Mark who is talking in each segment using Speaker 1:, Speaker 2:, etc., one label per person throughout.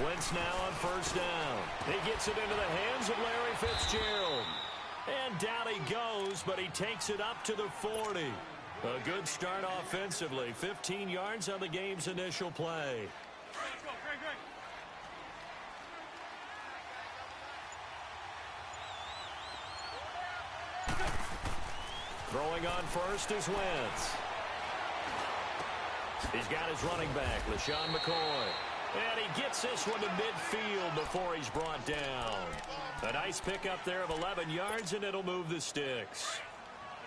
Speaker 1: Wentz now on first down. He gets it into the hands of Larry Fitzgerald. And down he goes, but he takes it up to the 40. A good start offensively. 15 yards on the game's initial play. Throwing on first is Wentz. He's got his running back, LaShawn McCoy. And he gets this one to midfield before he's brought down. A nice pickup there of 11 yards, and it'll move the sticks.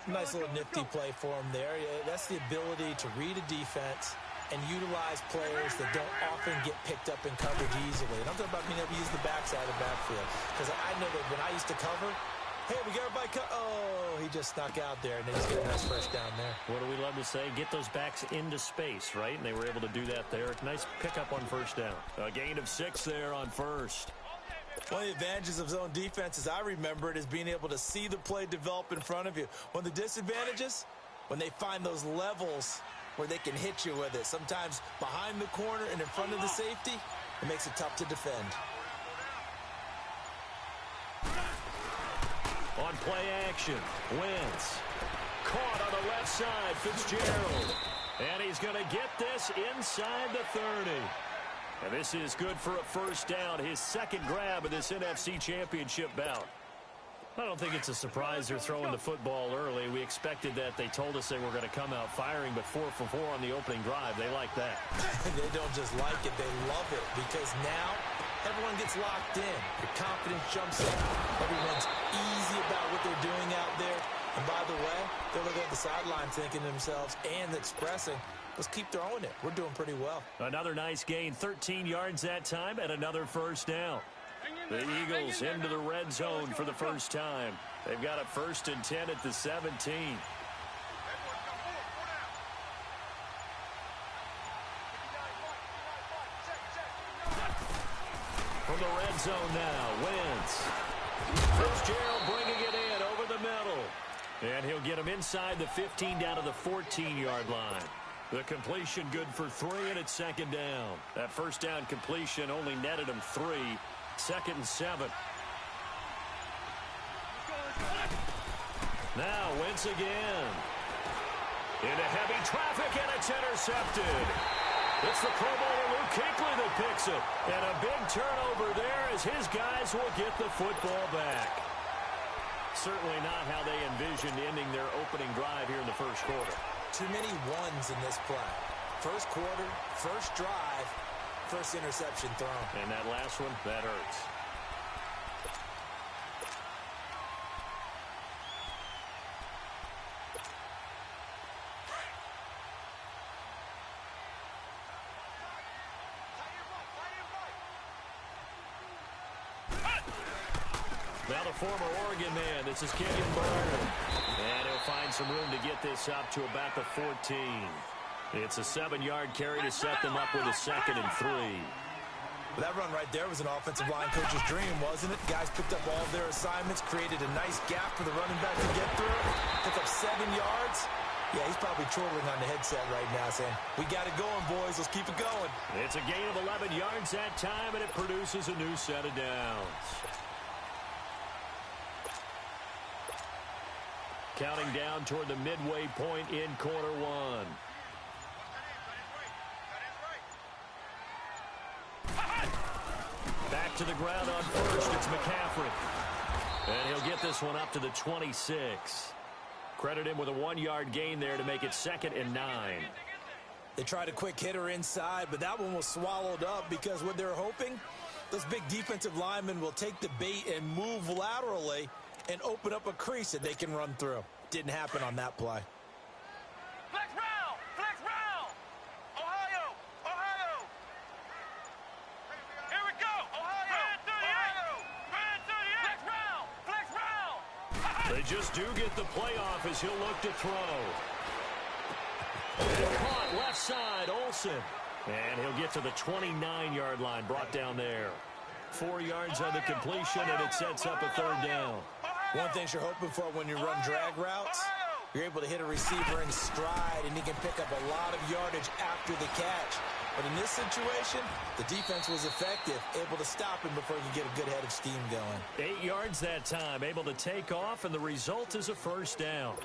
Speaker 2: Nice little nifty play for him there. That's the ability to read a defense and utilize players that don't often get picked up in coverage easily. And I'm talking about being able to use the backside of the backfield. Because I know that when I used to cover, hey, we got everybody oh, he just snuck out there, and then he's getting a nice first down there.
Speaker 1: What do we love to say? Get those backs into space, right? And they were able to do that there. Nice pickup on first down. A gain of 6 there on first.
Speaker 2: One of the advantages of zone defense, as I remember it, is being able to see the play develop in front of you. One of the disadvantages, when they find those levels where they can hit you with it. Sometimes behind the corner and in front of the safety, it makes it tough to defend.
Speaker 1: On play action, Wentz. Caught on the left side, Fitzgerald. And he's going to get this inside the 30. And this is good for a first down, his second grab of this NFC Championship bout. I don't think it's a surprise they're throwing the football early. We expected that. They told us they were going to come out firing, but 4 for 4 on the opening drive. They like that.
Speaker 2: They don't just like it, they love it, because now everyone gets locked in. The confidence jumps in. Everyone's easy about what they're doing out there. And by the way, they're looking at the sideline thinking to themselves and expressing, let's keep throwing it. We're doing pretty well.
Speaker 1: Another nice gain, 13 yards that time, and another first down. The Eagles into the red zone for the first time. They've got a 1st and 10 at the 17. From the red zone now, Wentz. Fitzgerald bringing it in over the middle. And he'll get him inside the 15 down to the 14-yard line. The completion good for 3, and it's second down. That first down completion only netted him 3. 2nd and 7. Now Wentz again. Into heavy traffic, and it's intercepted. It's the Pro Bowler Luke Kuechly that picks it. And a big turnover there as his guys will get the football back. Certainly not how they envisioned ending their opening drive here in the first quarter.
Speaker 2: Too many ones in this play. First quarter, first drive, first interception thrown.
Speaker 1: And that last one, that hurts. Now the former Oregon man, this is Kenyon Barner. And he'll find some room to get this up to about the 14. It's a 7-yard carry to set them up with a 2nd and 3.
Speaker 2: That run right there was an offensive line coach's dream, wasn't it? Guys picked up all of their assignments, created a nice gap for the running back to get through. Took up 7 yards. Yeah, he's probably chortling on the headset right now saying, we got it going, boys. Let's keep it going.
Speaker 1: It's a gain of 11 yards that time, and it produces a new set of downs. Counting down toward the midway point in quarter 1. Back to the ground on first. It's McCaffrey. And he'll get this one up to the 26. Credit him with a 1-yard gain there to make it 2nd and 9.
Speaker 2: They tried a quick hitter inside, but that one was swallowed up because what they're hoping, those big defensive linemen will take the bait and move laterally and open up a crease that they can run through. Didn't happen on that play.
Speaker 3: Flex round! Flex round! Ohio! Ohio! Here we go! Ohio! Brand 38! Flex round! Flex round!
Speaker 1: They just do get the playoff as he'll look to throw. And caught left side, Olsen. And he'll get to the 29-yard line, brought down there. 4 yards on the completion, and it sets up a 3rd down.
Speaker 2: One thing you're hoping for when you run drag routes, You're able to hit a receiver in stride, and he can pick up a lot of yardage after the catch. But in this situation, the defense was effective, able to stop him before he could get a good head of steam going.
Speaker 1: 8 yards that time, able to take off, and the result is a first down.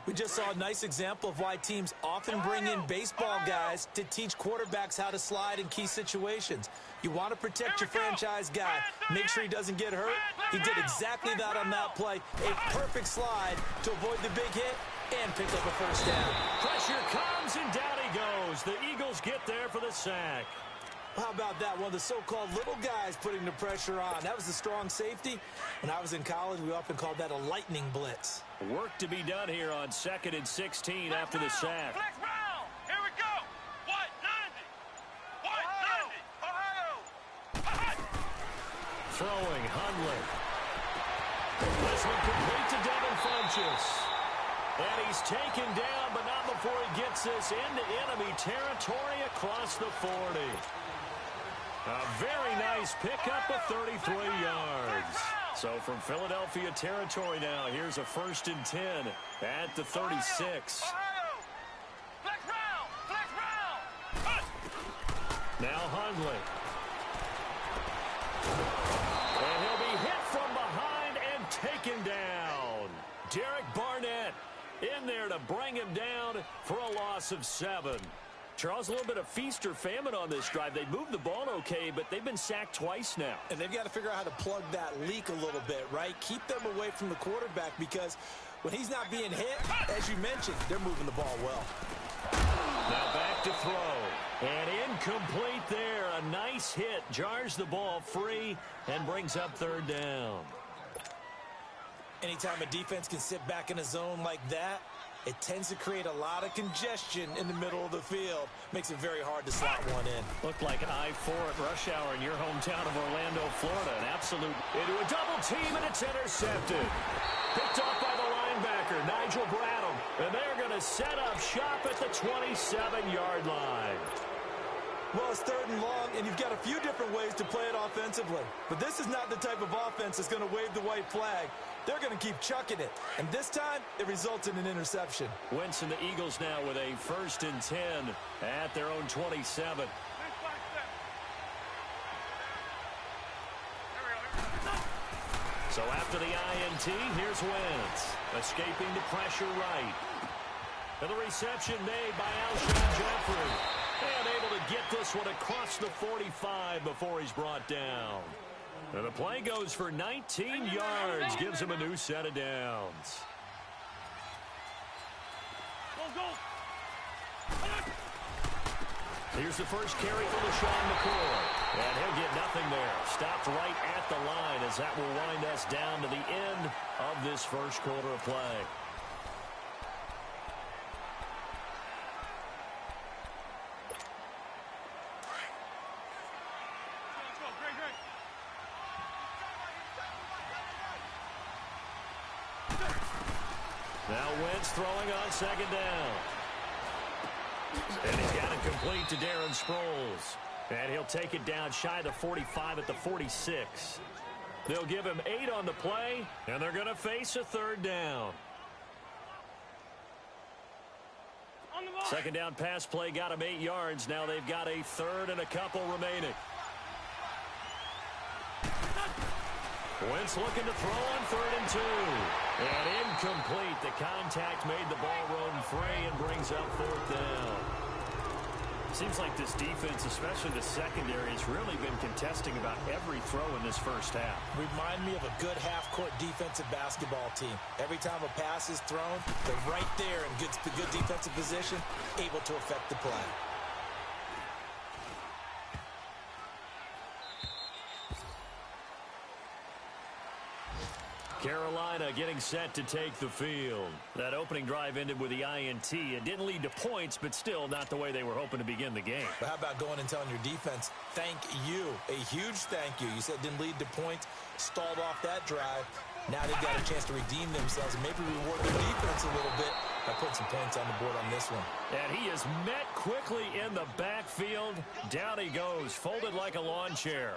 Speaker 2: We just saw a nice example of why teams often bring in baseball guys to teach quarterbacks how to slide in key situations. You want to protect your franchise guy. Make sure he doesn't get hurt. He did exactly that on that play. A perfect slide to avoid the big hit and pick up a first down.
Speaker 1: Pressure comes, and down he goes. The Eagles get there for the sack.
Speaker 2: How about that? One of the so-called little guys putting the pressure on. That was the strong safety. When I was in college, we often called that a lightning blitz.
Speaker 1: Work to be done here on 2nd and 16 after the sack.
Speaker 3: Flex round. Here we go. 190. Ohio.
Speaker 1: Throwing, Hundley. This one complete to Devin Funchess. And he's taken down, but not before he gets this into enemy territory across the 40. A very nice pickup of 33 yards. So from Philadelphia territory now, here's a 1st and 10 at the 36. Now Hundley. And he'll be hit from behind and taken down. Derek Barnett in there to bring him down for a loss of 7. Charles, a little bit of feast or famine on this drive. They moved the ball okay, but they've been sacked twice now.
Speaker 2: And they've got to figure out how to plug that leak a little bit, right? Keep them away from the quarterback, because when he's not being hit, as you mentioned, they're moving the ball well.
Speaker 1: Now back to throw. And incomplete there. A nice hit. Jars the ball free and brings up 3rd down.
Speaker 2: Anytime a defense can sit back in a zone like that, it tends to create a lot of congestion in the middle of the field. Makes it very hard to slot one in.
Speaker 1: Looked like I-4 at rush hour in your hometown of Orlando, Florida. An absolute into a double team, and it's intercepted. Picked off by the linebacker, Nigel Bradham. And they're going to set up shop at the 27-yard line.
Speaker 2: Well, it's 3rd and long, and you've got a few different ways to play it offensively. But this is not the type of offense that's going to wave the white flag. They're going to keep chucking it. And this time, it results in an interception.
Speaker 1: Wentz and the Eagles now with a 1st and 10 at their own 27. So after the INT, here's Wentz. Escaping the pressure right. And the reception made by Alshon Jeffrey. And able to get this one across the 45 before he's brought down. And the play goes for 19 yards. Gives him a new set of downs. Here's the first carry for LaShawn McCoy. And he'll get nothing there. Stopped right at the line as that will wind us down to the end of this first quarter of play. Now Wentz throwing on 2nd down. And he's got it complete to Darren Sproles. And he'll take it down shy of the 45 at the 46. They'll give him 8 on the play, and they're going to face a 3rd down. 2nd down pass play got him 8 yards. Now they've got a 3rd and a couple remaining. Wentz looking to throw on 3rd and 2. And incomplete. The contact made the ball roam free and brings up 4th down. Seems like this defense, especially the secondary, has really been contesting about every throw in this first half.
Speaker 2: Remind me of a good half-court defensive basketball team. Every time a pass is thrown, they're right there in good defensive position, able to affect the play.
Speaker 1: Carolina getting set to take the field. That opening drive ended with the INT. It didn't lead to points, but still not the way they were hoping to begin the game.
Speaker 2: But how about going and telling your defense, thank you, a huge thank you. You said it didn't lead to points, stalled off that drive. Now they've got a chance to redeem themselves and maybe reward their defense a little bit by putting some points on the board on this one.
Speaker 1: And he is met quickly in the backfield. Down he goes, folded like a lawn chair.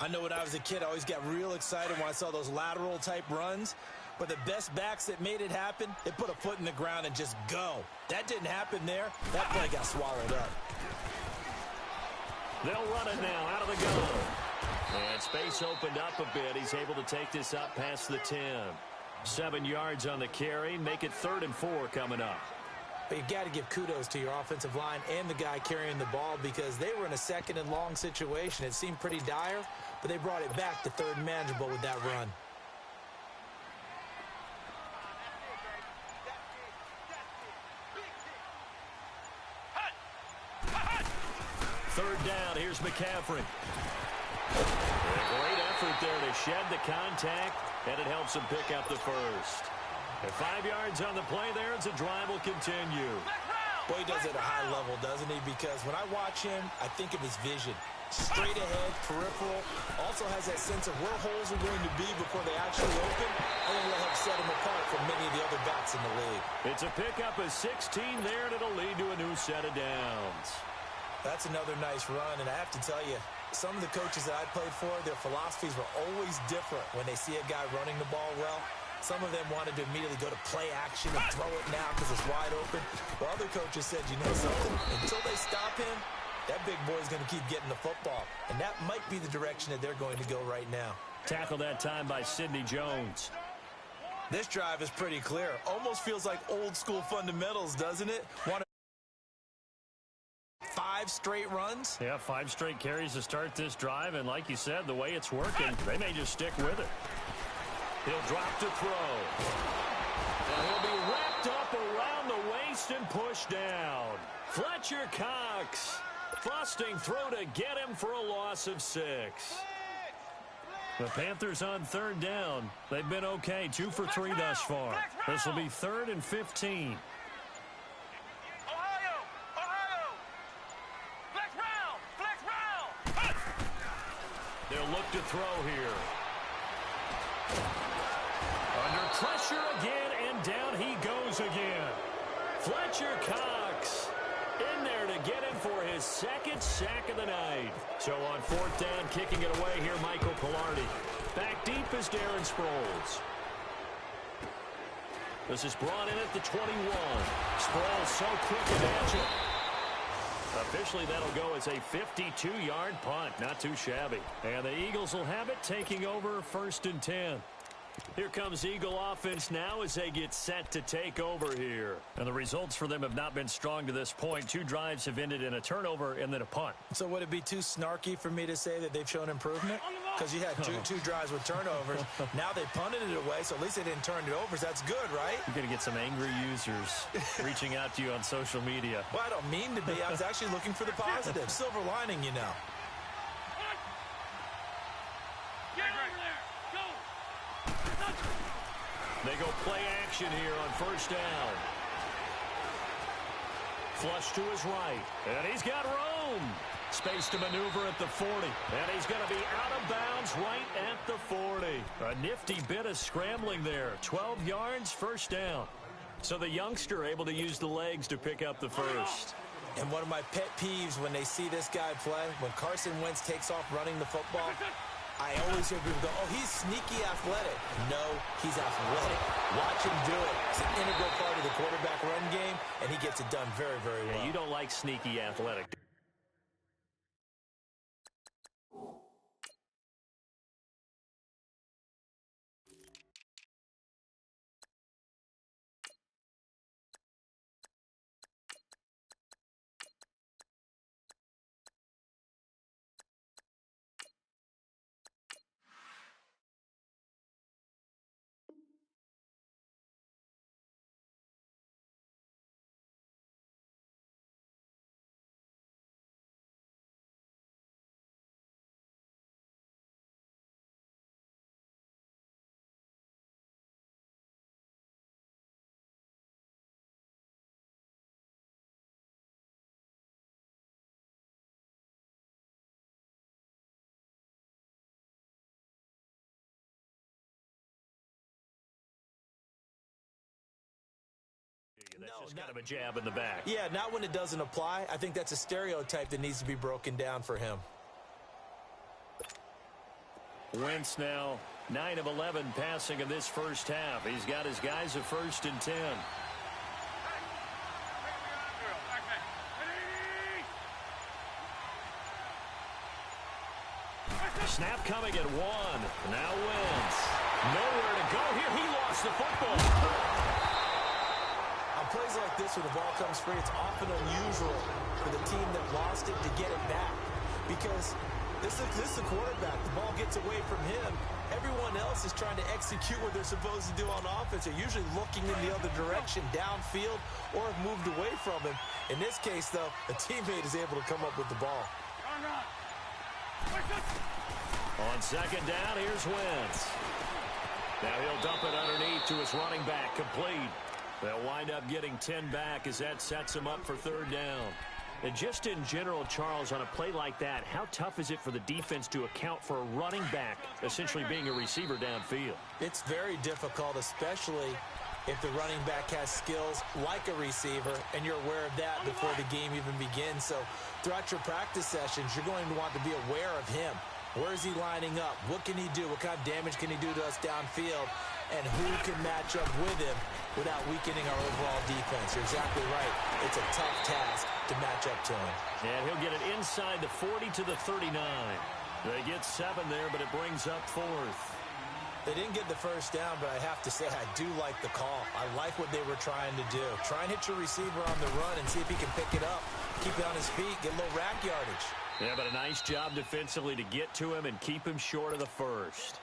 Speaker 2: I know when I was a kid, I always got real excited when I saw those lateral-type runs. But the best backs that made it happen, they put a foot in the ground and just go. That didn't happen there. That play got swallowed up.
Speaker 1: They'll run it now out of the gun. And space opened up a bit. He's able to take this up past the 10. 7 yards on the carry. Make it 3rd and 4 coming up.
Speaker 2: But you got to give kudos to your offensive line and the guy carrying the ball because they were in a 2nd and long situation. It seemed pretty dire, but they brought it back to 3rd and manageable with that run.
Speaker 1: Third down, here's McCaffrey. A great effort there to shed the contact, and it helps him pick up the first. And 5 yards on the play there as the drive will continue.
Speaker 2: Boy, he does it at a high level, doesn't he? Because when I watch him, I think of his vision. Straight ahead, peripheral. Also has that sense of where holes are going to be before they actually open. I think that helps set him apart from many of the other backs in the league.
Speaker 1: It's a pickup of 16 there, and it'll lead to a new set of downs.
Speaker 2: That's another nice run, and I have to tell you, some of the coaches that I played for, their philosophies were always different when they see a guy running the ball well. Some of them wanted to immediately go to play action and throw it now because it's wide open. While other coaches said, you know something, until they stop him, that big boy's going to keep getting the football. And that might be the direction that they're going to go right now.
Speaker 1: Tackled that time by Sidney Jones.
Speaker 2: This drive is pretty clear. Almost feels like old school fundamentals, doesn't it? 5 straight runs?
Speaker 1: Yeah, 5 straight carries to start this drive, and like you said, the way it's working, they may just stick with it. He'll drop to throw. And he'll be wrapped up around the waist and pushed down. Fletcher Cox. Busting throw to get him for a loss of 6. The Panthers on 3rd down. They've been okay, 2 for 3 thus far. This will be 3rd and 15. They'll look to throw here. Under pressure again, and down he goes again. Fletcher Cox in there to get him for his 2nd sack of the night. So on 4th down, kicking it away here, Michael Pilardi. Back deep is Darren Sproles. This is brought in at the 21. Sproles so quick and agile. Officially, that'll go as a 52-yard punt. Not too shabby. And the Eagles will have it, taking over 1st and 10. Here comes Eagle offense now as they get set to take over here. And the results for them have not been strong to this point. 2 drives have ended in a turnover and then a punt.
Speaker 2: So would it be too snarky for me to say that they've shown improvement? Because you had two drives with turnovers. Now they punted it away, so at least they didn't turn it over. So that's good, right?
Speaker 1: You're going to get some angry users reaching out to you on social media.
Speaker 2: Well, I don't mean to be. I was actually looking for the positive. Silver lining, you know.
Speaker 1: They go play action here on 1st down. Flush to his right. And he's got room. Space to maneuver at the 40. And he's going to be out of bounds right at the 40. A nifty bit of scrambling there. 12 yards, 1st down. So the youngster able to use the legs to pick up the first.
Speaker 2: And one of my pet peeves when they see this guy play, when Carson Wentz takes off running the football, I always hear people go, oh, he's sneaky athletic. No, he's athletic. Watch him do it. It's an integral part of the quarterback run game, and he gets it done very, very well.
Speaker 1: Yeah, you don't like sneaky athletic. That's just kind of a jab in the back.
Speaker 2: Yeah, not when it doesn't apply. I think that's a stereotype that needs to be broken down for him.
Speaker 1: Wentz now 9 of 11 passing in this first half. He's got his guys a 1st and 10. Snap coming at 1. Now Wentz. Nowhere to go here. He lost the football.
Speaker 2: On plays like this where the ball comes free, it's often unusual for the team that lost it to get it back. Because this is the quarterback. The ball gets away from him. Everyone else is trying to execute what they're supposed to do on offense. They're usually looking in the other direction, downfield, or have moved away from him. In this case, though, a teammate is able to come up with the ball.
Speaker 1: On 2nd down, here's Wentz. Now he'll dump it underneath to his running back, complete. They'll wind up getting 10 back as that sets him up for 3rd down. And just in general, Charles, on a play like that, how tough is it for the defense to account for a running back essentially being a receiver downfield?
Speaker 2: It's very difficult, especially if the running back has skills like a receiver, and you're aware of that before the game even begins. So throughout your practice sessions, you're going to want to be aware of him. Where is he lining up? What can he do? What kind of damage can he do to us downfield? And who can match up with him without weakening our overall defense? You're exactly right. It's a tough task to match up to him.
Speaker 1: And he'll get it inside the 40 to the 39. They get 7 there, but it brings up 4th.
Speaker 2: They didn't get the 1st down, but I have to say I do like the call. I like what they were trying to do. Try and hit your receiver on the run and see if he can pick it up. Keep it on his feet, get a little rack yardage.
Speaker 1: Yeah, but a nice job defensively to get to him and keep him short of the 1st.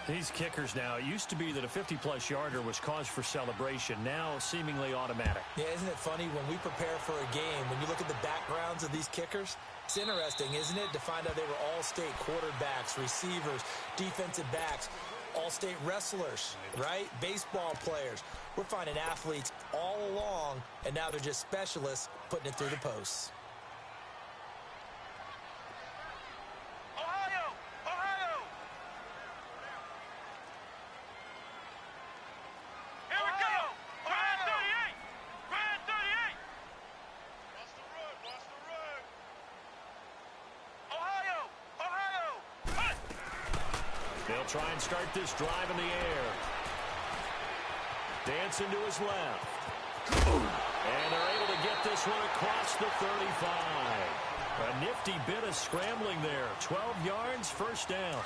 Speaker 1: These kickers now, it used to be that a 50-plus yarder was cause for celebration. Now seemingly automatic.
Speaker 2: Yeah, isn't it funny when we prepare for a game, when you look at the backgrounds of these kickers, it's interesting, isn't it, to find out they were all-state quarterbacks, receivers, defensive backs, all-state wrestlers, right? Baseball players. We're finding athletes all along, and now they're just specialists putting it through the posts.
Speaker 1: Try and start this drive in the air. Dancing to his left. And they're able to get this one across the 35. A nifty bit of scrambling there. 12 yards, 1st down.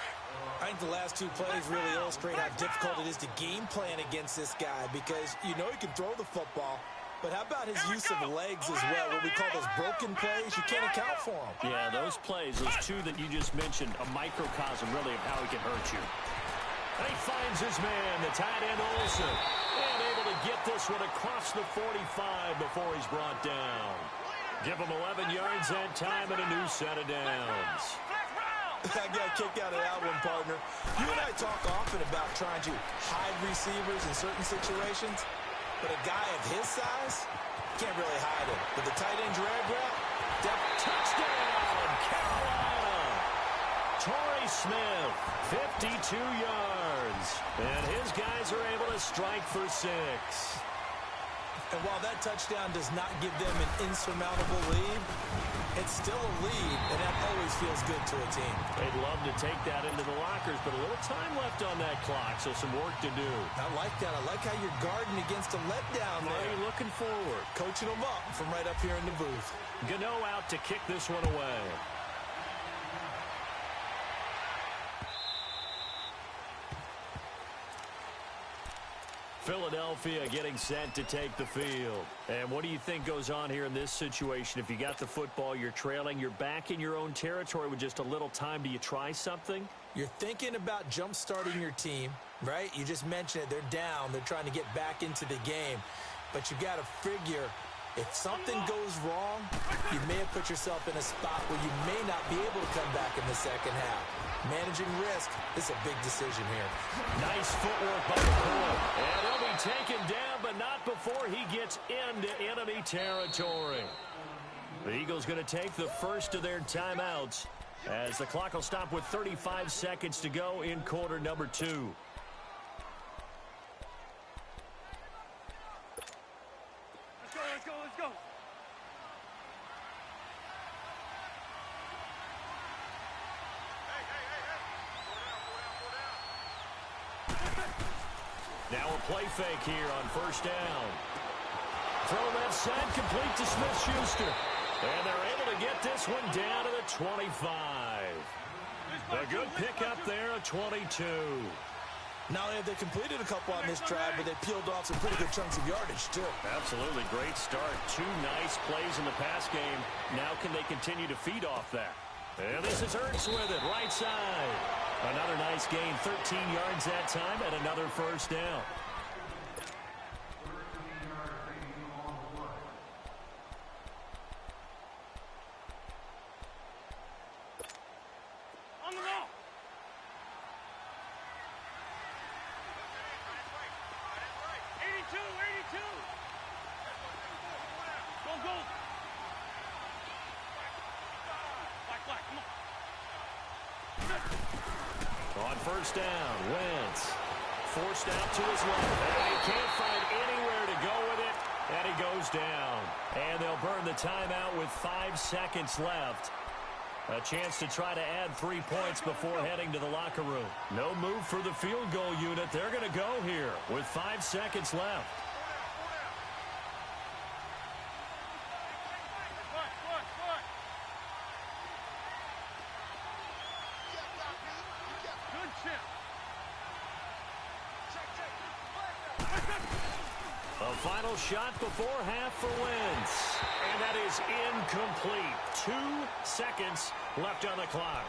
Speaker 2: I think the last 2 plays really illustrate how difficult it is to game plan against this guy, because you know he can throw the football, but how about his use of legs as well? What we call those broken plays, you can't account for them.
Speaker 1: Yeah, those plays, those 2 that you just mentioned, a microcosm really of how he can hurt you. And he finds his man, the tight end Olsen, and able to get this one across the 45 before he's brought down. Give him 11 yards that time and a new set of downs.
Speaker 2: I got a kick out of that one, partner. You and I talk often about trying to hide receivers in certain situations, but a guy of his size can't really hide him. But the tight end drag route,
Speaker 1: touchdown, Carolina. Torrey Smith, 52 yards. And his guys are able to strike for 6.
Speaker 2: And while that touchdown does not give them an insurmountable lead, it's still a lead, and that always feels good to a team.
Speaker 1: They'd love to take that into the lockers, but a little time left on that clock, so some work to do.
Speaker 2: I like that. I like how you're guarding against a letdown there.
Speaker 1: Are you looking forward?
Speaker 2: Coaching them up from right up here in the booth.
Speaker 1: Gano out to kick this one away. Philadelphia getting set to take the field. And what do you think goes on here in this situation? If you got the football, you're trailing, you're back in your own territory with just a little time. Do you try something?
Speaker 2: You're thinking about jump-starting your team, right? You just mentioned it. They're down. They're trying to get back into the game. But you got to figure, if something goes wrong, you may have put yourself in a spot where you may not be able to come back in the second half. Managing risk is a big decision here.
Speaker 1: Nice footwork by the Court. And he'll be taken down, but not before he gets into enemy territory. The Eagles going to take the first of their timeouts as the clock will stop with 35 seconds to go in quarter number 2.
Speaker 3: Let's go, let's go.
Speaker 1: Now a play fake here on first down. Throw left side, complete to Smith-Schuster. And they're able to get this one down to the 25. A good pickup there at 22.
Speaker 2: Not only have they completed a couple on this drive, but they peeled off some pretty good chunks of yardage, too.
Speaker 1: Absolutely. Great start. 2 nice plays in the pass game. Now can they continue to feed off that? And this is Ertz with it, right side. Another nice gain, 13 yards that time, and another first down.
Speaker 3: On the ball. Go. Black, come on.
Speaker 1: On first down, Wentz forced out to his left. And he can't find anywhere to go with it, and he goes down. And they'll burn the timeout with 5 seconds left. A chance to try to add 3 points before heading to the locker room. No move for the field goal unit. They're going to go here with 5 seconds left. A final shot before half for Wentz. And that is incomplete. 2 seconds left on the clock.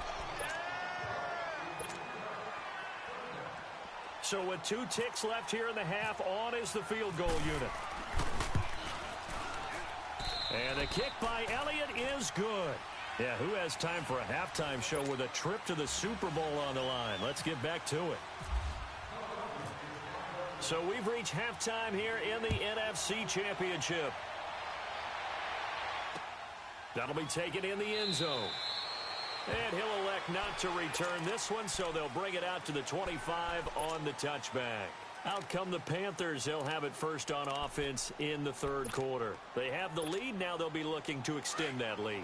Speaker 1: So with 2 ticks left here in the half, on is the field goal unit. And the kick by Elliott is good. Yeah, who has time for a halftime show with a trip to the Super Bowl on the line? Let's get back to it. So we've reached halftime here in the NFC Championship. That'll be taken in the end zone. And he'll elect not to return this one, so they'll bring it out to the 25 on the touchback. Out come the Panthers. They'll have it first on offense in the third quarter. They have the lead. Now they'll be looking to extend that lead.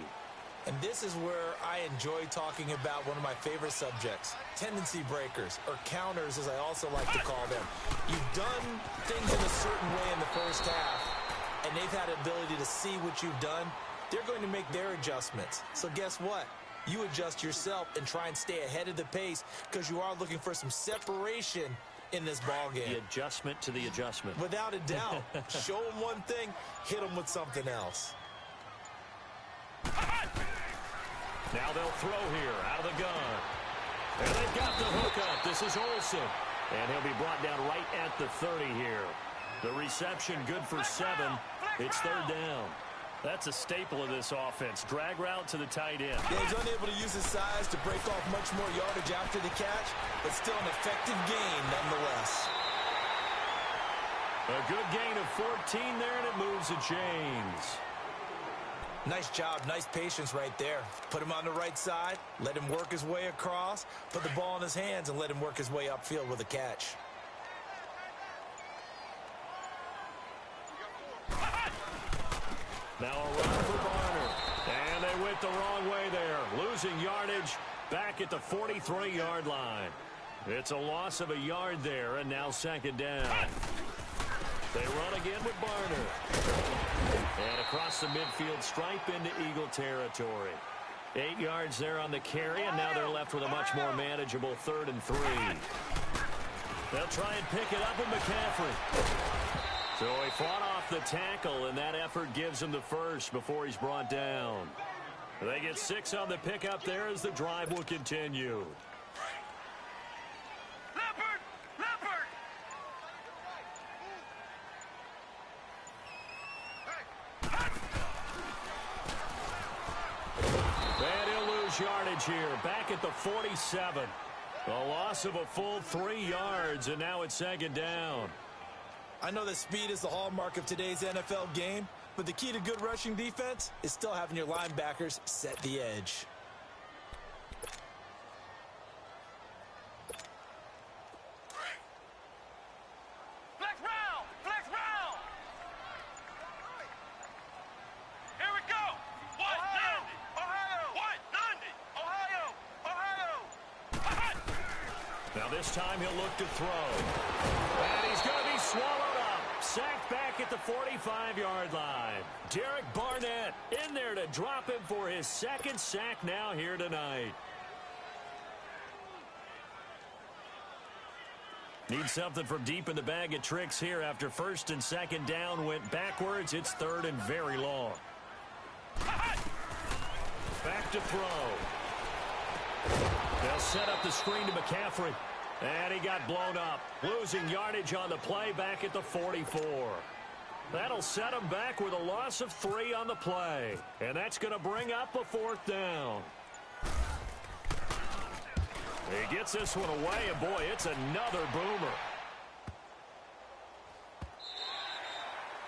Speaker 2: And this is where I enjoy talking about one of my favorite subjects, tendency breakers, or counters as I also like to call them. You've done things in a certain way in the first half, and they've had the ability to see what you've done. They're going to make their adjustments. So guess what? You adjust yourself and try and stay ahead of the pace because you are looking for some separation in this ball game.
Speaker 1: The adjustment to the adjustment.
Speaker 2: Without a doubt. Show them one thing, hit them with something else.
Speaker 1: Now they'll throw here out of the gun. And they've got the hookup. This is Olsen. And he'll be brought down right at the 30 here. The reception good for 7. It's third down. That's a staple of this offense. Drag route to the tight end.
Speaker 2: Yeah, he's unable to use his size to break off much more yardage after the catch, but still an effective gain nonetheless.
Speaker 1: A good gain of 14 there, and it moves the chains.
Speaker 2: Nice job, nice patience right there. Put him on the right side, let him work his way across, put the ball in his hands, and let him work his way upfield with a catch.
Speaker 1: Now a run for Barner. And they went the wrong way there. Losing yardage back at the 43-yard line. It's a loss of a yard there, and now second down. They run again with Barner. And across the midfield stripe into Eagle territory. 8 yards there on the carry, and now they're left with a much more manageable 3rd and 3. They'll try and pick it up with McCaffrey. So he fought off the tackle, and that effort gives him the first before he's brought down. They get 6 on the pickup there as the drive will continue. And he'll lose yardage here, back at the 47. A loss of a full 3 yards, and now it's second down.
Speaker 2: I know that speed is the hallmark of today's NFL game, but the key to good rushing defense is still having your linebackers set the edge.
Speaker 3: Flex round! Flex round! Here we go! What? Ohio! What? Ohio! Ohio!
Speaker 1: Now this time he'll look to throw. And he's going to be swallowed up. Sacked back at the 45-yard line. Derek Barnett in there to drop him for his second sack now here tonight. Need something from deep in the bag of tricks here after first and second down went backwards. It's third and very long. Back to throw. They'll set up the screen to McCaffrey. And he got blown up. Losing yardage on the play back at the 44. That'll set him back with a loss of 3 on the play. And that's going to bring up a 4th down. He gets this one away, and boy, it's another boomer.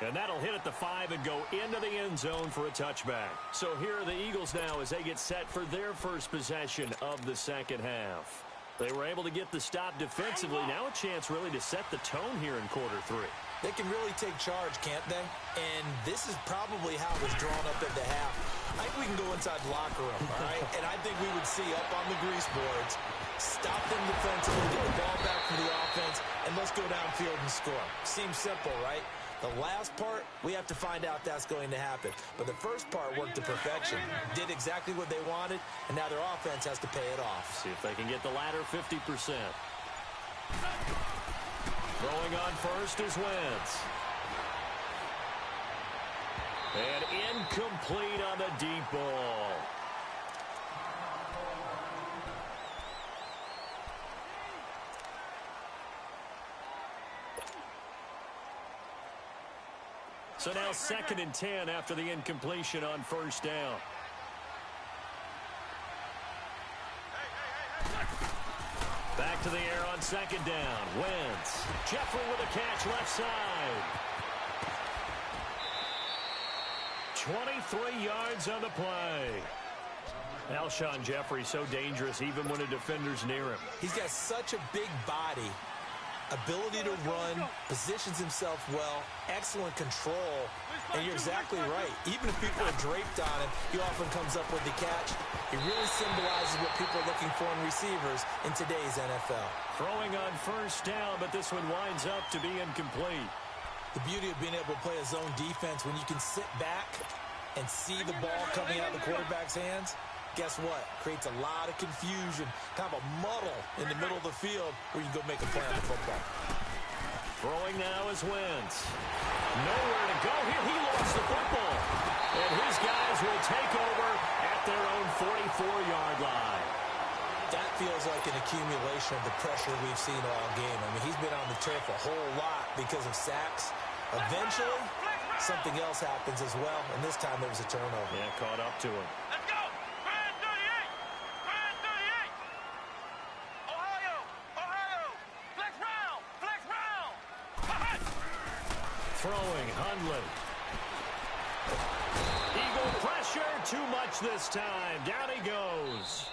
Speaker 1: And that'll hit at the 5 and go into the end zone for a touchback. So here are the Eagles now as they get set for their first possession of the second half. They were able to get the stop defensively. Now a chance really to set the tone here in quarter 3.
Speaker 2: They can really take charge, can't they? And this is probably how it was drawn up at the half. I think we can go inside the locker room, all right? And I think we would see up on the grease boards, stop them defensively, get the ball back from the offense, and let's go downfield and score. Seems simple, right? The last part, we have to find out that's going to happen. But the first part worked to perfection. Did exactly what they wanted, and now their offense has to pay it off.
Speaker 1: See if they can get the latter 50%. Throwing on first is Wentz. And incomplete on the deep ball. So now 2nd and 10 after the incompletion on first down. Back to the air on 2nd down. Wentz. Jeffrey with a catch left side. 23 yards on the play. Alshon Jeffrey so dangerous even when a defender's near him.
Speaker 2: He's got such a big body. Ability to run, positions himself well, excellent control, and you're exactly right. Even if people are draped on him, he often comes up with the catch. He really symbolizes what people are looking for in receivers in today's NFL.
Speaker 1: Throwing on first down, but this one winds up to be incomplete.
Speaker 2: The beauty of being able to play a zone defense when you can sit back and see the ball coming out of the quarterback's hands, guess what? Creates a lot of confusion, kind of a muddle in the middle of the field where you can go make a play on the football.
Speaker 1: Throwing now is Wentz. Nowhere to go here. He lost the football. And his guys will take over at their own 44-yard line.
Speaker 2: That feels like an accumulation of the pressure we've seen all game. I mean, he's been on the turf a whole lot because of sacks. Eventually, something else happens as well, and this time there was a turnover.
Speaker 1: Yeah, caught up to him.
Speaker 3: Let's go! Brand 38! Brand 38! Ohio! Ohio! Flex round! Flex round!
Speaker 1: Throwing, Hundley. Eagle pressure, too much this time. Down he goes.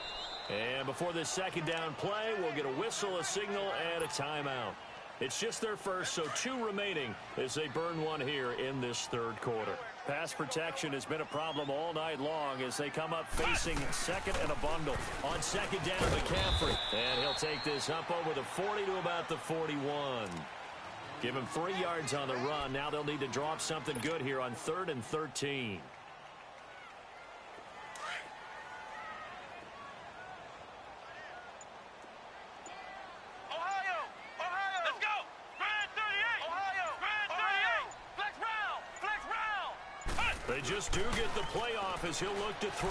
Speaker 1: And before this second down play, we'll get a whistle, a signal, and a timeout. It's just their first, so 2 remaining as they burn one here in this third quarter. Pass protection has been a problem all night long as they come up facing 2nd and a bundle. On 2nd down, McCaffrey. And he'll take this up over the 40 to about the 41. Give him 3 yards on the run. Now they'll need to drop something good here on 3rd and 13. They just do get the playoff as he'll look to throw.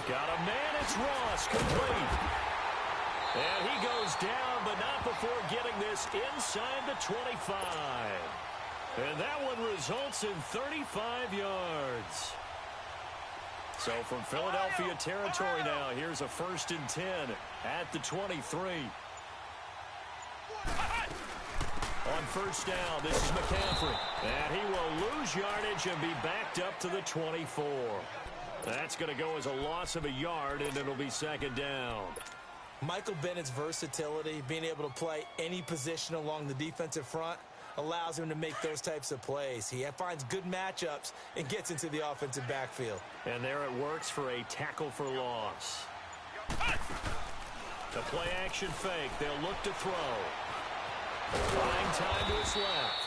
Speaker 1: Got a man, it's Ross, complete. And he goes down, but not before getting this inside the 25. And that one results in 35 yards. So from Philadelphia territory now, here's a 1st and 10 at the 23. On first down, this is McCaffrey. And he will lose yardage and be backed up to the 24. That's going to go as a loss of a yard, and it'll be 2nd down.
Speaker 2: Michael Bennett's versatility, being able to play any position along the defensive front, allows him to make those types of plays. He finds good matchups and gets into the offensive backfield.
Speaker 1: And there it works for a tackle for loss. The play-action fake. They'll look to throw. Buying time to his left.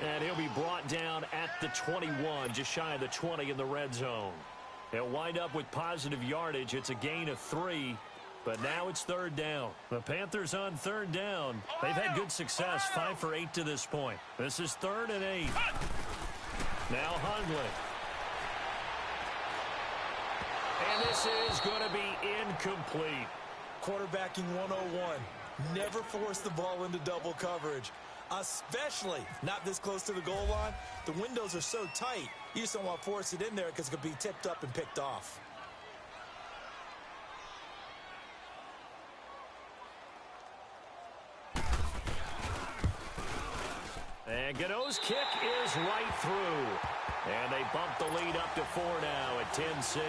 Speaker 1: And he'll be brought down at the 21, just shy of the 20 in the red zone. They'll wind up with positive yardage. It's a gain of 3, but now it's third down. The Panthers on third down. They've had good success, 5 for 8 to this point. This is 3rd and 8. Now Hundley. And this is going to be incomplete.
Speaker 2: Quarterbacking 101. Never force the ball into double coverage, especially not this close to the goal line. The windows are so tight, you just don't want to force it in there because it could be tipped up and picked off.
Speaker 1: And Gano's kick is right through. And they bump the lead up to 4 now at 10-6.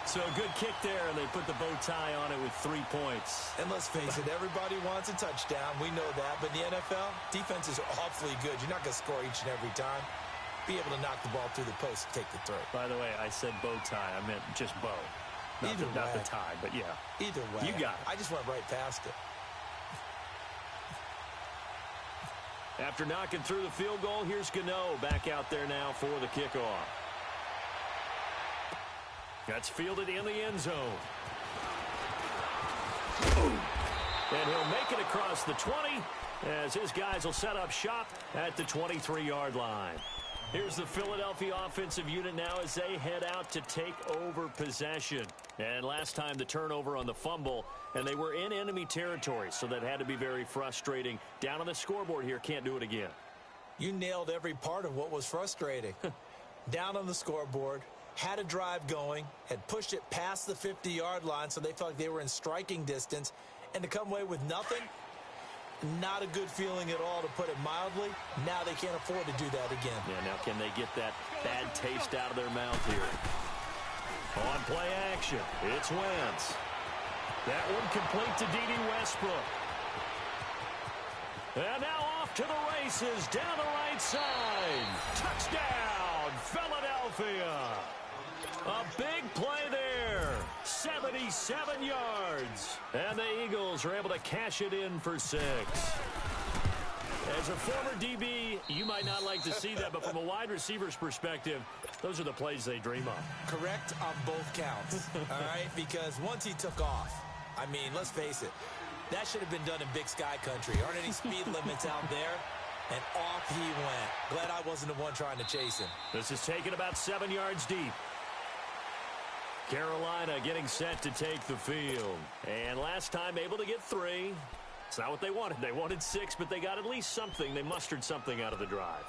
Speaker 1: So a good kick there, and they put the bow tie on it with 3 points.
Speaker 2: And let's face it, everybody wants a touchdown. We know that. But in the NFL, defense is awfully good. You're not going to score each and every time. Be able to knock the ball through the post and take the throw.
Speaker 1: By the way, I said bow tie. I meant just bow. Not the tie, but yeah.
Speaker 2: Either way.
Speaker 1: You got it.
Speaker 2: I just went right past it.
Speaker 1: After knocking through the field goal, here's Gano back out there now for the kickoff. That's fielded in the end zone. And he'll make it across the 20 as his guys will set up shop at the 23-yard line. Here's the Philadelphia offensive unit now as they head out to take over possession. And last time the turnover on the fumble, and they were in enemy territory, so that had to be very frustrating. Down on the scoreboard here, can't do it again.
Speaker 2: You nailed every part of what was frustrating. Down on the scoreboard, had a drive going, had pushed it past the 50-yard line so they felt like they were in striking distance, and to come away with nothing, not a good feeling at all, to put it mildly. Now they can't afford to do that again.
Speaker 1: Yeah, now can they get that bad taste out of their mouth here? On play action, it's Wentz. That one complete to D.D. Westbrook. And now off to the races, down the right side. Touchdown, Philadelphia. A big play there, 77 yards. And the Eagles are able to cash it in for 6. As a former DB, you might not like to see that, but from a wide receiver's perspective, those are the plays they dream of.
Speaker 2: Correct on both counts, all right? Because once he took off, I mean, let's face it, that should have been done in Big Sky country. Aren't any speed limits out there? And off he went. Glad I wasn't the one trying to chase him.
Speaker 1: This is taken about 7 yards deep. Carolina getting set to take the field. And last time able to get 3. It's not what they wanted. They wanted 6, but they got at least something. They mustered something out of the drive.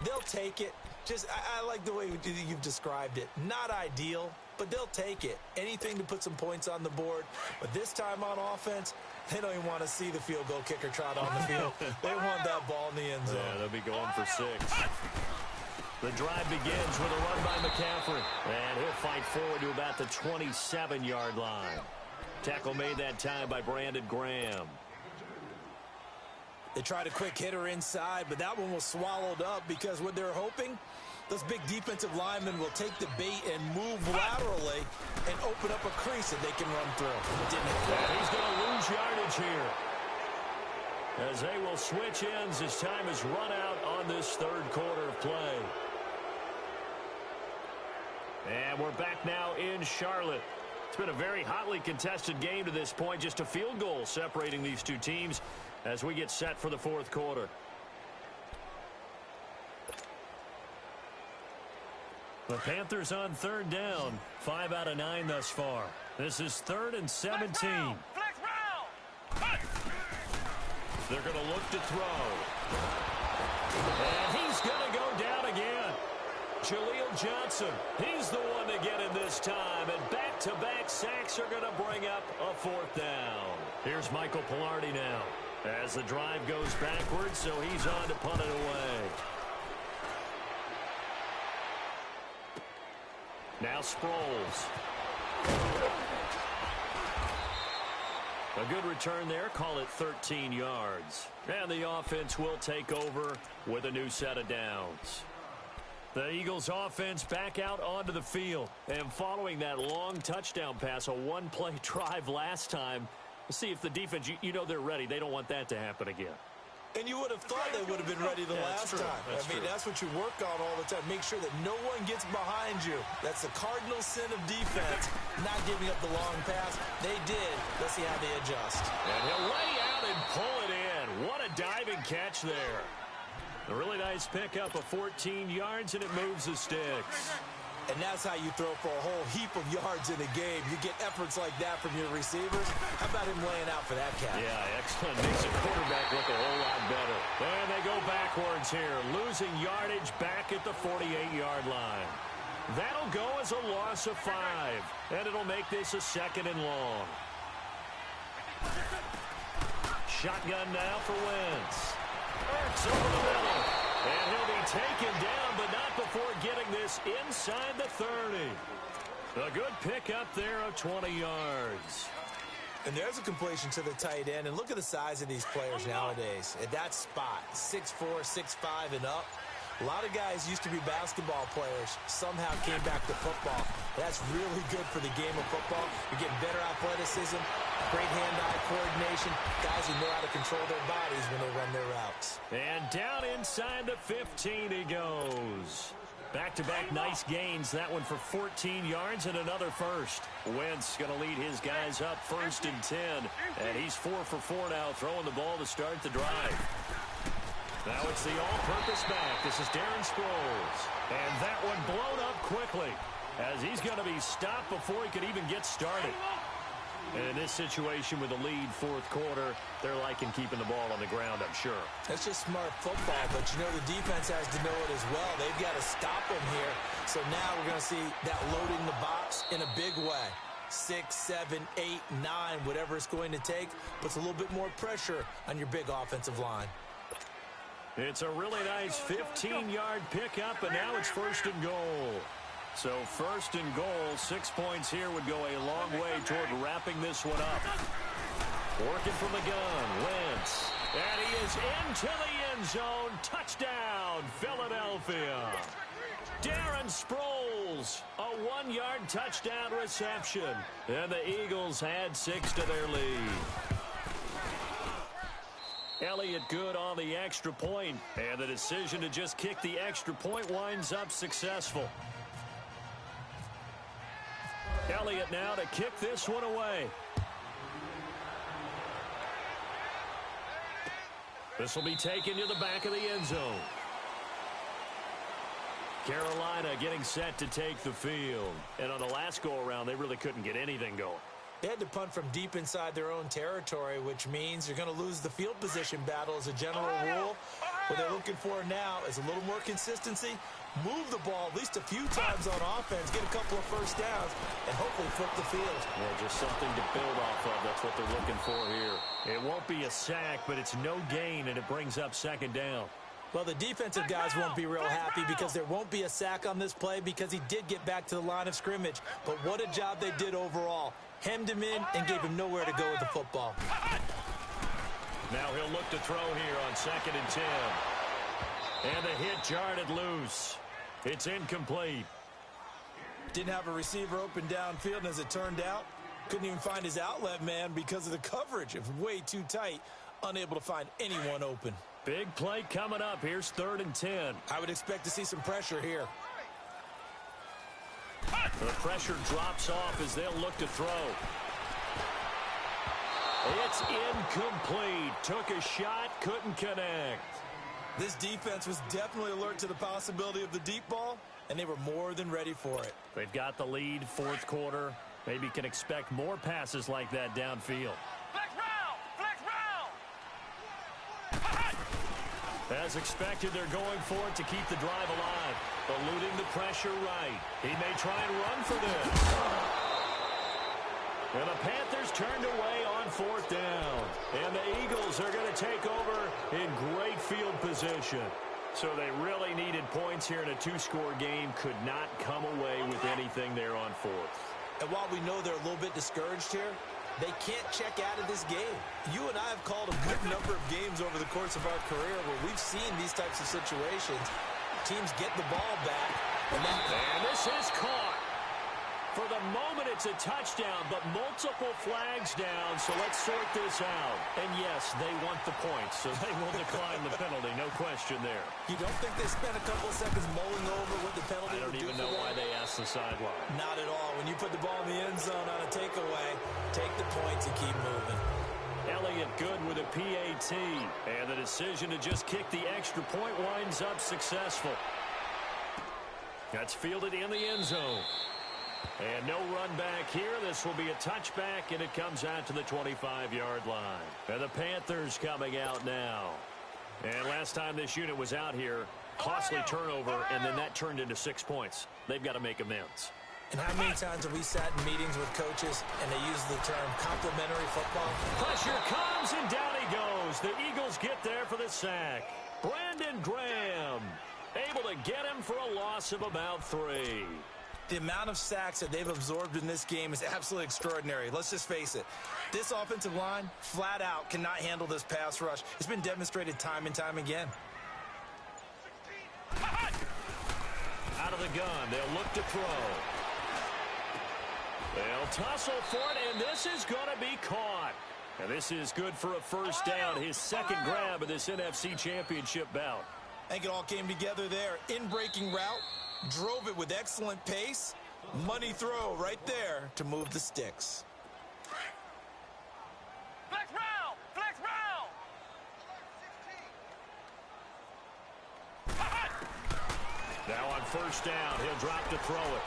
Speaker 2: They'll take it. Just, I like the way you've described it. Not ideal, but they'll take it. Anything to put some points on the board. But this time on offense, they don't even want to see the field goal kicker trot on the field. They want that ball in the end zone.
Speaker 1: Yeah, they'll be going for 6. The drive begins with a run by McCaffrey. And he'll fight forward to about the 27-yard line. Tackle made that time by Brandon Graham.
Speaker 2: They tried a quick hitter inside, but that one was swallowed up because what they're hoping, those big defensive linemen will take the bait and move laterally and open up a crease that they can run through. Didn't it?
Speaker 1: And he's going to lose yardage here, as they will switch ends as time is run out on this third quarter of play. And we're back now in Charlotte. It's been a very hotly contested game to this point. Just a field goal separating these two teams as we get set for the fourth quarter. The Panthers on third down. 5 out of 9 thus far. This is 3rd and 17.
Speaker 3: Flex round.
Speaker 1: They're going to look to throw. And he's going to go down again. Jaleel Johnson, he's the one to get in this time. And back-to-back sacks are going to bring up a 4th down. Here's Michael Pilardi now, as the drive goes backwards, so he's on to punt it away. Now Sproles. A good return there, call it 13 yards. And the offense will take over with a new set of downs. The Eagles offense back out onto the field. And following that long touchdown pass, a one-play drive last time, let's see if the defense, you know they're ready. They don't want that to happen again.
Speaker 2: And you would have thought they would have been ready the last time. That's what you work on all the time. Make sure that no one gets behind you. That's the cardinal sin of defense, not giving up the long pass. They did. Let's see how they adjust.
Speaker 1: And he'll lay out and pull it in. What a diving catch there. A really nice pickup of 14 yards, and it moves the sticks.
Speaker 2: And that's how you throw for a whole heap of yards in a game. You get efforts like that from your receivers. How about him laying out for that catch?
Speaker 1: Yeah, excellent. Makes the quarterback look a whole lot better. And they go backwards here, losing yardage back at the 48-yard line. That'll go as a loss of 5, and it'll make this a 2nd and long. Shotgun now for Wentz. Ertz over the middle. And he'll be taken down, but not before getting this inside the 30. A good pickup there of 20 yards.
Speaker 2: And there's a completion to the tight end. And look at the size of these players nowadays. At that spot, 6'4", 6'5", and up. A lot of guys used to be basketball players, somehow came back to football. That's really good for the game of football. You're getting better athleticism, great hand-eye coordination, guys who know how to control their bodies when they run their routes.
Speaker 1: And down inside the 15 he goes. Back-to-back nice gains. That one for 14 yards and another first. Wentz going to lead his guys up 1st and 10. And he's 4 for 4 now, throwing the ball to start the drive. Now it's the all-purpose back. This is Darren Sproles. And that one blown up quickly as he's going to be stopped before he could even get started. And in this situation with the lead 4th quarter, they're liking keeping the ball on the ground, I'm sure.
Speaker 2: That's just smart football, but you know the defense has to know it as well. They've got to stop them here. So now we're going to see that loading the box in a big way. 6, 7, 8, 9, whatever it's going to take, puts a little bit more pressure on your big offensive line.
Speaker 1: It's a really nice 15-yard pickup, and now it's 1st and goal. So 1st and goal, 6 points here would go a long way toward wrapping this one up. Working from the gun, Wentz. And he is into the end zone. Touchdown, Philadelphia. Darren Sproles, a 1-yard touchdown reception. And the Eagles add 6 to their lead. Elliott good on the extra point, and the decision to just kick the extra point winds up successful. Elliott now to kick this one away. This will be taken to the back of the end zone. Carolina getting set to take the field. And on the last go-around, they really couldn't get anything going.
Speaker 2: They had to punt from deep inside their own territory, which means you're going to lose the field position battle as a general rule. What they're looking for now is a little more consistency, move the ball at least a few times on offense, get a couple of first downs, and hopefully flip the field.
Speaker 1: Yeah, just something to build off of. That's what they're looking for here. It won't be a sack, but it's no gain, and it brings up 2nd down.
Speaker 2: Well, the defensive guys won't be real happy because there won't be a sack on this play because he did get back to the line of scrimmage. But what a job they did overall. Hemmed him in and gave him nowhere to go with the football.
Speaker 1: Now he'll look to throw here on 2nd and 10. And the hit jarred it loose. It's incomplete.
Speaker 2: Didn't have a receiver open downfield, and as it turned out, couldn't even find his outlet man because of the coverage. It was way too tight, unable to find anyone open.
Speaker 1: Big play coming up. Here's 3rd and 10.
Speaker 2: I would expect to see some pressure here.
Speaker 1: The pressure drops off as they'll look to throw. It's incomplete. Took a shot, couldn't connect.
Speaker 2: This defense was definitely alert to the possibility of the deep ball, and they were more than ready for it.
Speaker 1: They've got the lead, 4th quarter. Maybe can expect more passes like that downfield. As expected, they're going for it to keep the drive alive. Eluding the pressure right. He may try and run for this. And the Panthers turned away on 4th down. And the Eagles are going to take over in great field position. So they really needed points here in a 2-score game. Could not come away with anything there on 4th.
Speaker 2: And while we know they're a little bit discouraged here, they can't check out of this game. You and I have called a good number of games over the course of our career where we've seen these types of situations. Teams get the ball back.
Speaker 1: And this is caught. For the moment, it's a touchdown, but multiple flags down, so let's sort this out. And yes, they want the points, so they will decline the penalty, no question there.
Speaker 2: You don't think they spent a couple of seconds mulling over what the penalty
Speaker 1: I don't even know why they asked the sideline.
Speaker 2: Not at all. When you put the ball in the end zone on a takeaway, take the points and keep moving.
Speaker 1: Elliott good with a PAT, and the decision to just kick the extra point winds up successful. That's fielded in the end zone. And no run back here. This will be a touchback, and it comes out to the 25-yard line. And the Panthers coming out now. And last time this unit was out here, costly turnover, and then that turned into 6 points. They've got to make amends.
Speaker 2: And how many times have we sat in meetings with coaches and they use the term complementary football?
Speaker 1: Pressure comes, and down he goes. The Eagles get there for the sack. Brandon Graham able to get him for a loss of about 3.
Speaker 2: The amount of sacks that they've absorbed in this game is absolutely extraordinary. Let's just face it. This offensive line, flat out, cannot handle this pass rush. It's been demonstrated time and time again.
Speaker 1: Out of the gun, they'll look to throw. They'll tussle for it, and this is going to be caught. And this is good for a first down, his second grab of this NFC Championship bout.
Speaker 2: I think it all came together there. In-breaking route, drove it with excellent pace. Money throw right there to move the sticks.
Speaker 3: Flex round! Flex round!
Speaker 1: Now on first down, he'll drop to throw it.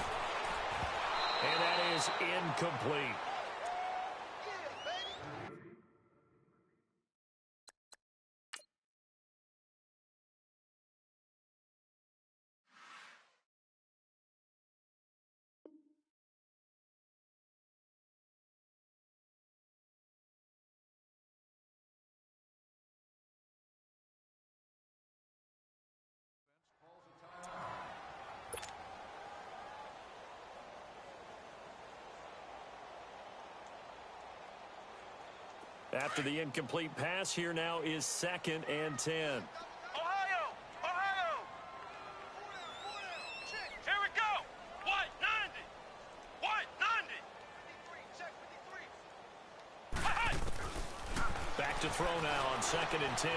Speaker 1: And that is incomplete. After the incomplete pass, here now is 2nd and 10.
Speaker 3: Ohio! Ohio! Here we go! White 90! White 90!
Speaker 1: Back to throw now on 2nd and 10.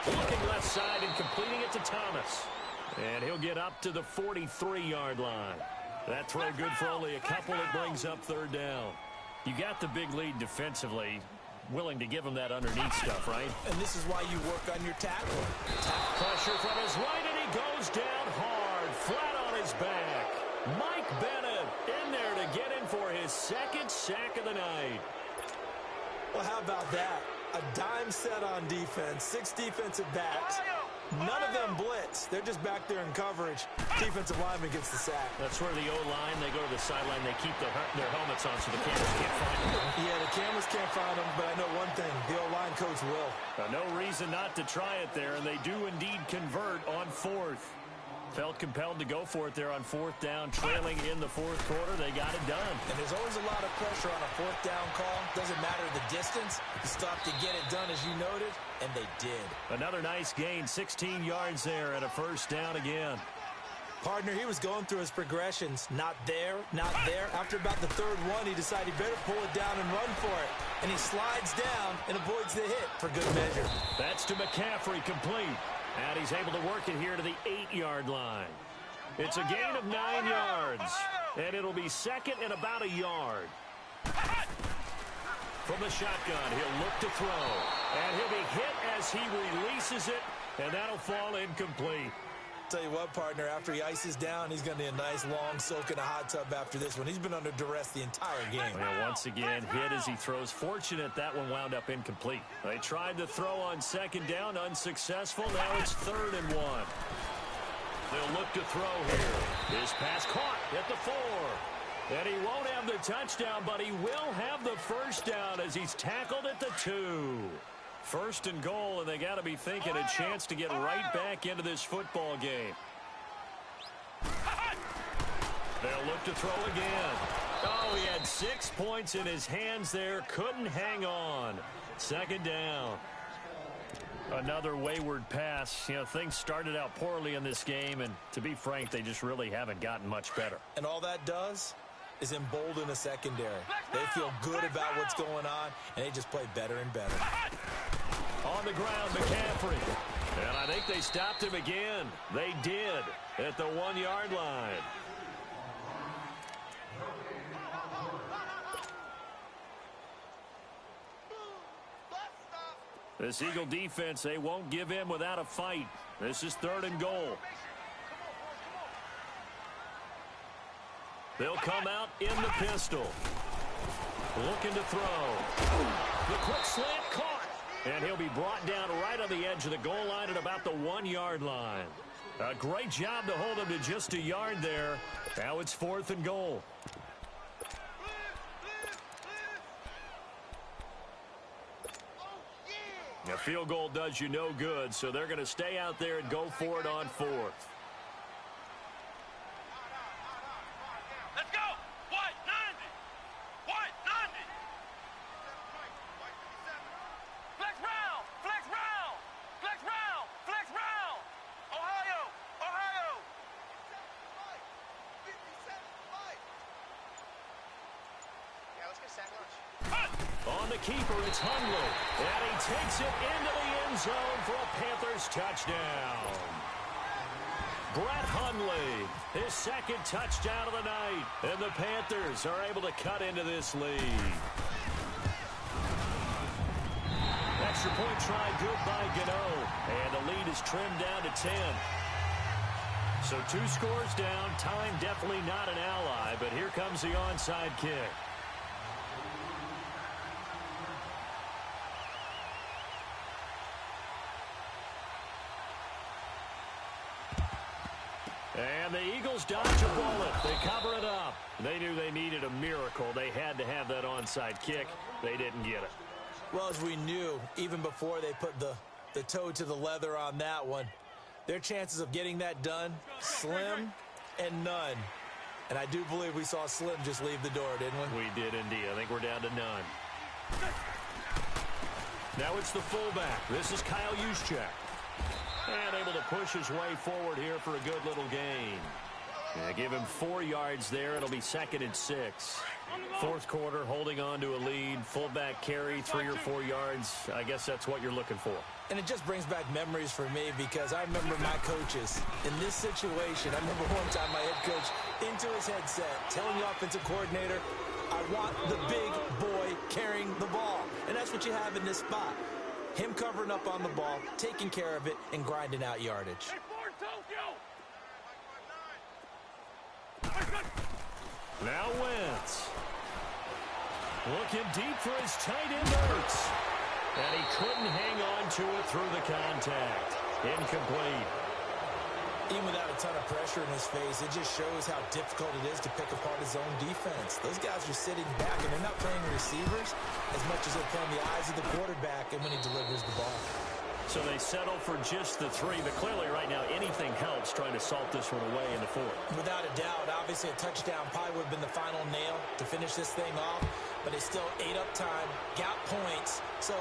Speaker 1: Looking left side and completing it to Thomas. And he'll get up to the 43-yard line. That throw good for only a couple. It brings up 3rd down. You got the big lead defensively. Willing to give him that underneath stuff, right?
Speaker 2: And this is why you work on your tackle.
Speaker 1: Pressure from his right, and he goes down hard, flat on his back. Mike Bennett in there to get him for his 2nd sack of the night.
Speaker 2: Well, how about that? A dime set on defense, 6 defensive backs. None of them blitz. They're just back there in coverage. Defensive lineman gets the sack.
Speaker 1: That's where the O-line, they go to the sideline, they keep their helmets on so the cameras can't find them.
Speaker 2: Yeah, the cameras can't find them, but I know one thing. The O-line coach will.
Speaker 1: No reason not to try it there, and they do indeed convert on 4th. Felt compelled to go for it there on 4th down, trailing in the 4th quarter. They got it done.
Speaker 2: And there's always a lot of pressure on a 4th down call. Doesn't matter the distance. You stop to get it done, as you noted, and they did.
Speaker 1: Another nice gain, 16 yards there, and a first down again.
Speaker 2: Partner, he was going through his progressions. Not there, not there. After about the 3rd one, he decided he better pull it down and run for it. And he slides down and avoids the hit for good measure.
Speaker 1: That's to McCaffrey, complete. And he's able to work it here to the 8-yard line. It's a gain of 9 yards. And it'll be 2nd and about a yard. From the shotgun, he'll look to throw. And he'll be hit as he releases it. And that'll fall incomplete.
Speaker 2: Tell you what, partner, after he ices down, he's going to need a nice long soak in a hot tub after this one. He's been under duress the entire game.
Speaker 1: Well, once again, hit as he throws. Fortunate that one wound up incomplete. They tried to throw on 2nd down, unsuccessful. Now it's 3rd and 1. They'll look to throw here. His pass caught at the 4. And he won't have the touchdown, but he will have the first down as he's tackled at the 2. 1st and goal, and they got to be thinking a chance to get right back into this football game. They'll look to throw again. Oh, he had 6 points in his hands there. Couldn't hang on. 2nd down. Another wayward pass. You know, things started out poorly in this game, and to be frank, they just really haven't gotten much better.
Speaker 2: And all that does is embolden the secondary. They feel good about what's going on, and they just play better and better.
Speaker 1: On the ground, McCaffrey. And I think they stopped him again. They did at the 1-yard line. This Eagle defense, they won't give in without a fight. This is 3rd and goal. They'll come out in the pistol. Looking to throw. The quick slant caught. And he'll be brought down right on the edge of the goal line at about the 1-yard line. A great job to hold him to just a yard there. Now it's 4th and goal. A field goal does you no good, so they're going to stay out there and go for it on 4th.
Speaker 3: Let's go! White, 90! White, 90! Flex round! Flex round! Flex round! Flex round! Ohio! Ohio! Yeah, let's get sack lunch.
Speaker 1: On the keeper, it's Hundley. And he takes it into the end zone for a Panthers touchdown. Brett Hundley, his 2nd touchdown of the night. And the Panthers are able to cut into this lead. Extra point try good by Gano. And the lead is trimmed down to 10. So 2 scores down. Time definitely not an ally, but here comes the onside kick. And the Eagles dodge a bullet. They cover it up. They knew they needed a miracle. They had to have that onside kick. They didn't get it.
Speaker 2: Well, as we knew, even before they put the toe to the leather on that one, their chances of getting that done, slim and none. And I do believe we saw Slim just leave the door, didn't we?
Speaker 1: We did indeed. I think we're down to none. Now it's the fullback. This is Kyle Juszczyk. And able to push his way forward here for a good little gain. Yeah, give him 4 yards there. It'll be 2nd and 6. 4th quarter, holding on to a lead. Fullback carry, 3 or 4 yards. I guess that's what you're looking for.
Speaker 2: And it just brings back memories for me because I remember my coaches in this situation. I remember one time my head coach into his headset telling the offensive coordinator, I want the big boy carrying the ball. And that's what you have in this spot. Him covering up on the ball, taking care of it, and grinding out yardage.
Speaker 1: Now Wentz. Looking deep for his tight end Ertz. And he couldn't hang on to it through the contact. Incomplete.
Speaker 2: Even without a ton of pressure in his face, it just shows how difficult it is to pick apart his own defense. Those guys are sitting back, and they're not playing receivers as much as they're playing the eyes of the quarterback and when he delivers the ball.
Speaker 1: So they settle for just the 3, but clearly right now anything helps trying to salt this one away in the 4th.
Speaker 2: Without a doubt, obviously a touchdown probably would have been the final nail to finish this thing off, but it's still ate up time, got points. So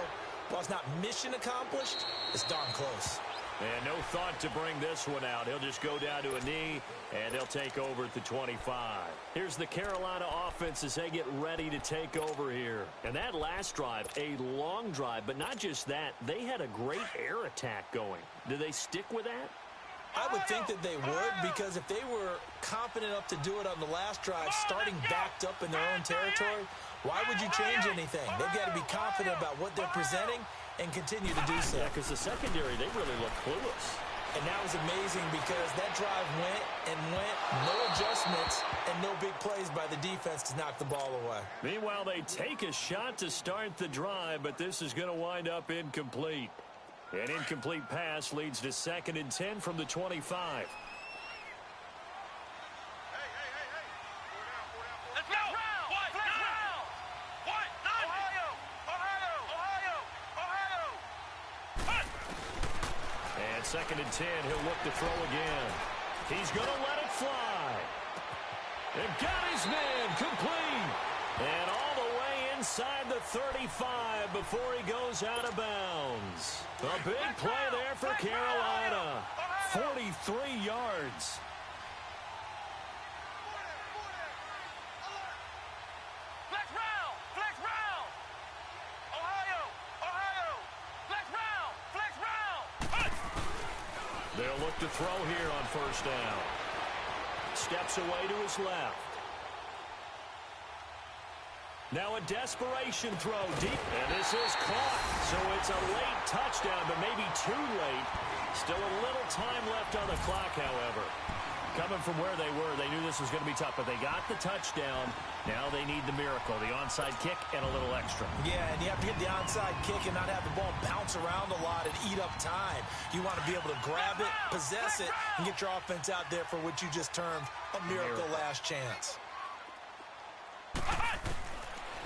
Speaker 2: while it's not mission accomplished, it's darn close.
Speaker 1: And no thought to bring this one out. He'll just go down to a knee, and they'll take over at the 25. Here's the Carolina offense as they get ready to take over here. And that last drive, a long drive, but not just that. They had a great air attack going. Do they stick with that?
Speaker 2: I would think that they would, because if they were confident enough to do it on the last drive, starting backed up in their own territory, why would you change anything? They've got to be confident about what they're presenting and continue to do so.
Speaker 1: Yeah, because the secondary, they really look clueless.
Speaker 2: And that was amazing because that drive went and went, no adjustments, and no big plays by the defense to knock the ball away.
Speaker 1: Meanwhile, they take a shot to start the drive, but this is going to wind up incomplete. An incomplete pass leads to 2nd and 10 from the 25.
Speaker 3: Let's go! White, round! White, 90! Ohio! Ohio! Ohio! Ohio!
Speaker 1: And 2nd and 10, he'll look to throw again. He's going to let it fly. And got his man complete. And all the way inside the 35 before he goes out of bounds. A big play there for Carolina. 43 yards.
Speaker 3: Flex round! Flex round! Ohio! Ohio! Flex round! Flex round!
Speaker 1: They'll look to throw here on first down. Steps away to his left. Now a desperation throw deep. And this is caught. So it's a late touchdown, but maybe too late. Still a little time left on the clock, however. Coming from where they were, they knew this was going to be tough, but they got the touchdown. Now they need the miracle, the onside kick and a little extra.
Speaker 2: Yeah, and you have to get the onside kick and not have the ball bounce around a lot and eat up time. You want to be able to grab it, possess it, and get your offense out there for what you just termed a miracle last chance.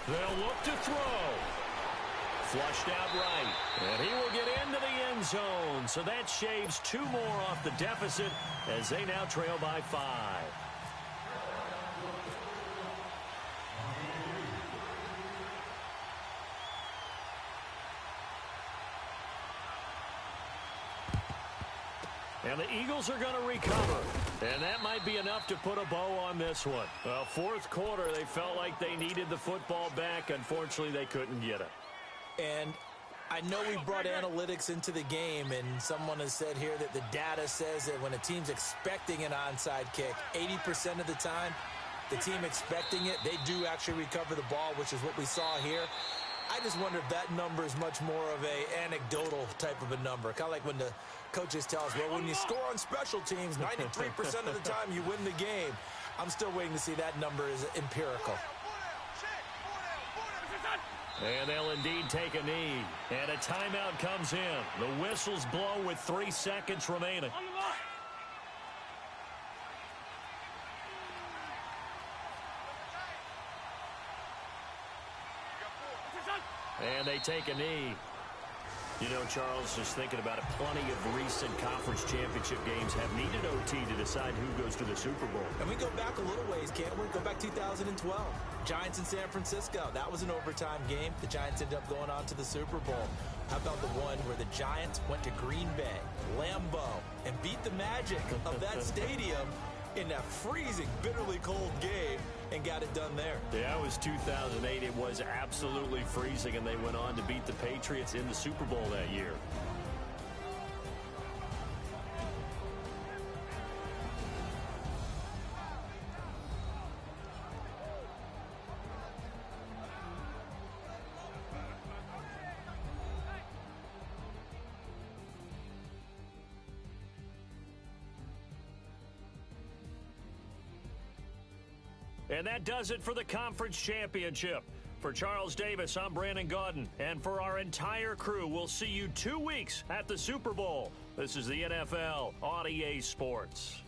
Speaker 1: They'll look to throw. Flushed out right. And he will get into the end zone. So that shaves 2 more off the deficit as they now trail by 5. And the Eagles are going to recover. And that might be enough to put a bow on this one. Well, fourth quarter, they felt like they needed the football back. Unfortunately, they couldn't get it.
Speaker 2: And I know we brought analytics into the game, and someone has said here that the data says that when a team's expecting an onside kick, 80% of the time, the team expecting it, they do actually recover the ball, which is what we saw here. I just wonder if that number is much more of a anecdotal type of a number. Kind of like when the coaches tell us, well, when you score on special teams, 93% of the time you win the game. I'm still waiting to see that number is empirical.
Speaker 1: And they'll indeed take a knee. And a timeout comes in. The whistles blow with 3 seconds remaining. And they take a knee. You know, Charles, just thinking about it, plenty of recent conference championship games have needed OT to decide who goes to the Super Bowl.
Speaker 2: And we go back a little ways, can't we? Go back 2012. Giants in San Francisco. That was an overtime game. The Giants ended up going on to the Super Bowl. How about the one where the Giants went to Green Bay, Lambeau, and beat the magic of that stadium in that freezing, bitterly cold game and got it done there?
Speaker 1: Yeah, it was 2008. It was absolutely freezing, and they went on to beat the Patriots in the Super Bowl that year. And that does it for the conference championship. For Charles Davis, I'm Brandon Gaudin. And for our entire crew, we'll see you 2 weeks at the Super Bowl. This is the NFL on EA Sports.